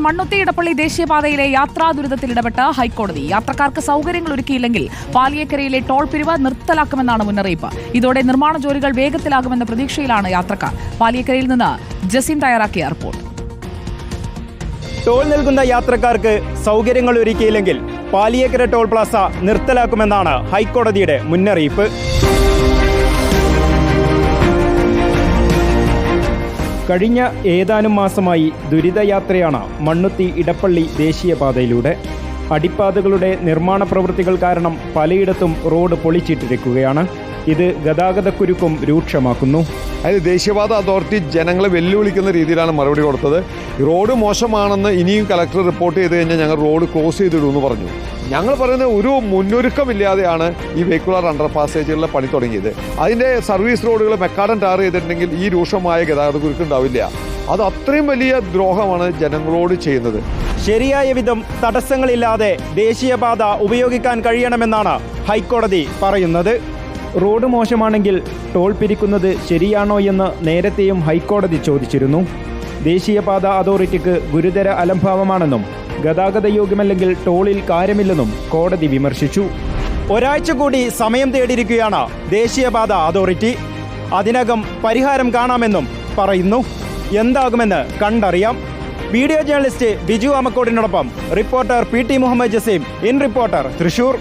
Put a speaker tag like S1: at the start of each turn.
S1: മണ്ണുത്തി ഇടപ്പള്ളി ദേശീയപാതയിലെ യാത്രാ ദുരിതത്തിൽ ഇടപെട്ട ഹൈക്കോടതി യാത്രക്കാർക്ക് സൗകര്യങ്ങൾ ഒരുക്കിയില്ലെങ്കിൽ പാലിയേക്കരയിലെ ടോൾ പിരിവ് നിർത്തലാക്കുമെന്നാണ് മുന്നറിയിപ്പ്. ഇതോടെ നിർമ്മാണ ജോലികൾ വേഗത്തിലാകുമെന്ന പ്രതീക്ഷയിലാണ് യാത്രക്കാർ. പാലിയേക്കരയിൽ നിന്ന് ജസീം തയ്യാറാക്കിയ റിപ്പോർട്ട്.
S2: ടോൾ നൽകുന്ന യാത്രക്കാർക്ക് സൗകര്യങ്ങൾ ഒരുക്കിയില്ലെങ്കിൽ പാലിയേക്കര ടോൾ പ്ലാസ നിർത്തലാക്കുമെന്നാണ് ഹൈക്കോടതിയുടെ മുന്നറിയിപ്പ്. കഴിഞ്ഞ ഏതാനും മാസമായി ദുരിതയാത്രയാണ് മണ്ണുത്തി ഇടപ്പള്ളി ദേശീയപാതയിലൂടെ. അടിപ്പാതകളുടെ നിർമ്മാണ പ്രവൃത്തികൾ കാരണം പലയിടത്തും റോഡ് പൊളിച്ചിട്ടിരിക്കുകയാണ്. ഇത് ഗതാഗതക്കുരുക്കും രൂക്ഷമാക്കുന്നു.
S3: അതായത് ദേശീയപാത അതോറിറ്റി ജനങ്ങളെ വെല്ലുവിളിക്കുന്ന രീതിയിലാണ് മറുപടി കൊടുത്തത്. റോഡ് മോശമാണെന്ന് ഇനിയും കലക്ടർ റിപ്പോർട്ട് ചെയ്ത് കഴിഞ്ഞാൽ ഞങ്ങൾ റോഡ് ക്ലോസ് ചെയ്തിടുമെന്ന് പറഞ്ഞു. ഞങ്ങൾ പറയുന്നത് ഒരു മുന്നൊരുക്കമില്ലാതെയാണ് ഈ വെഹിക്കുലർ അണ്ടർ പാസേജുകളിലെ പണി തുടങ്ങിയത്. അതിൻ്റെ സർവീസ് റോഡുകൾ മെക്കാഡൻ ടാർ ചെയ്തിട്ടുണ്ടെങ്കിൽ ഈ രൂക്ഷമായ ഗതാഗതക്കുരുക്ക് ഉണ്ടാവില്ല. അത് അത്രയും വലിയ ദ്രോഹമാണ് ജനങ്ങളോട് ചെയ്യുന്നത്.
S2: ശരിയായ വിധം തടസ്സങ്ങളില്ലാതെ ദേശീയപാത ഉപയോഗിക്കാൻ കഴിയണമെന്നാണ് ഹൈക്കോടതി പറയുന്നത്. റോഡ് മോശമാണെങ്കിൽ ടോൾ പിരിക്കുന്നത് ശരിയാണോ എന്ന് നേരത്തെയും ഹൈക്കോടതി ചോദിച്ചിരുന്നു. ദേശീയപാത അതോറിറ്റിക്ക് ഗുരുതര അലംഭാവമാണെന്നും ഗതാഗത യോഗ്യമല്ലെങ്കിൽ ടോളിൽ കാര്യമില്ലെന്നും കോടതി വിമർശിച്ചു. ഒരാഴ്ച കൂടി സമയം തേടിയിരിക്കുകയാണ് ദേശീയപാത അതോറിറ്റി. അതിനകം പരിഹാരം കാണാമെന്നും പറയുന്നു. എന്താകുമെന്ന് കണ്ടറിയാം. വീഡിയോ ജേർണലിസ്റ്റ് ബിജു അമക്കോടിനോടൊപ്പം reporter PT Muhammad Jasim, in reporter, Thrissur.